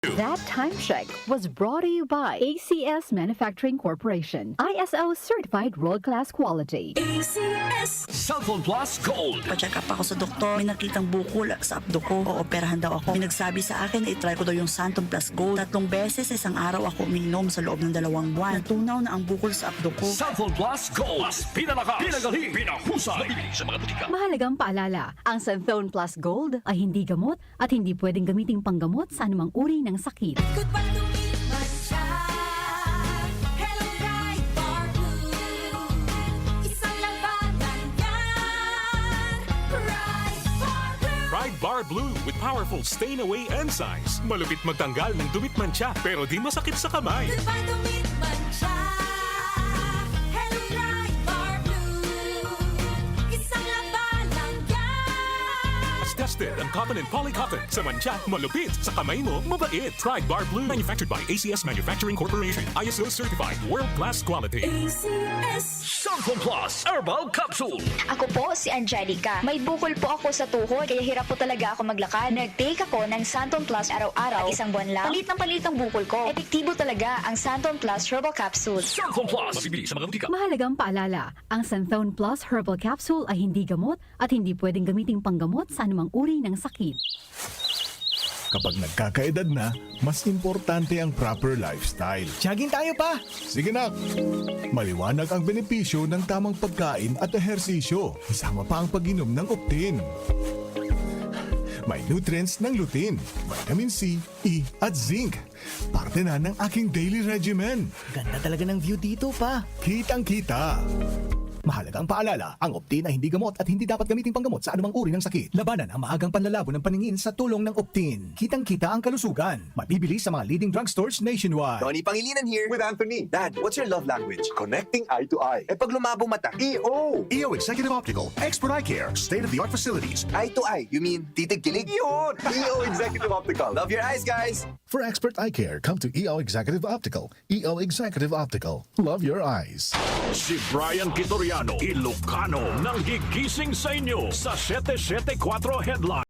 That time check was brought to you by ACS Manufacturing Corporation. ISO certified world-class quality. ACS Cellphone Plus Gold. Pa-check up ako sa doktor. May nakitang bukol sa abdo ko. Ooperahan daw ako. May nagsabi sa akin na itry ko daw yung Santon Plus Gold. 3 beses isang araw ako umiinom sa loob ng 2 buwan. Natunaw na ang bukol sa abdo ko. Cellphone Plus Gold. Mas pinalakas, pinagaling, pinahusay. Nabibili sa mga butika. Mahalagang paalala, ang Santhone Plus Gold ay hindi gamot at hindi pwedeng gamiting panggamot sa anumang uri ng sakit. Goodbye to me, Masya. Hello, Bright Bar Blue. Isang labanan yan. Bright Bar Blue. Pride Bar Blue with powerful stain-away enzymes. Malupit magtanggal ng dumit mancha pero di masakit sa kamay. Goodbye to me, Masya. Hello, Bright Bar Blue. Isang labanan yan. As tested ang cotton and polycotton. Sa mancha, malupit. Sa kamay mo, mabait. Pride Bar Blue. Manufactured by ACS Manufacturing Corporation. ISO certified. World-class quality. ACS. Cellphone Plus Herbal Capsule. Ako po si Angelica. May bukol po ako sa tuhod kaya hirap po talaga ako maglakad. Nag-take ako ng Santon Plus araw-araw at isang buwan lang. Palit ng bukol ko. Epektibo talaga ang Santon Plus Herbal Capsule. Cellphone Plus. Mabibili sa mga butika. Mahalagang paalala, ang Santhone Plus Herbal Capsule ay hindi gamot at hindi pwedeng gamiting panggamot sa anumang uri ng sakit. Kapag nagkakaedad na, mas importante ang proper lifestyle. Jogging tayo pa! Sige na! Maliwanag ang benepisyo ng tamang pagkain at ehersisyo. Isama pa ang pag-inom ng Optin. May nutrients ng lutein, vitamin C, E at zinc. Parte na ng aking daily regimen. Ganda talaga ng view dito pa. Kitang-kita! Mahalagang paalala, ang Optin ay hindi gamot at hindi dapat gamitin panggamot sa anumang uri ng sakit. Labanan ang maagang panlalabo ng paningin sa tulong ng Optin. Kitang-kita ang kalusugan. Mabibili sa mga leading drugstores nationwide. Tony Pangilinan here. With Anthony. Dad, what's your love language? Connecting eye to eye. Eh pag lumabo mata, EO. EO Executive Optical, expert eye care, state-of-the-art facilities. Eye to eye, you mean titig-kilig? Yun! EO Executive Optical. Love your eyes, guys. For expert eye care, come to EO Executive Optical. EO Executive Optical. Love your eyes. Si Brian Kitoriano, Ilocano, nang gigising sa inyo sa 774 Headline.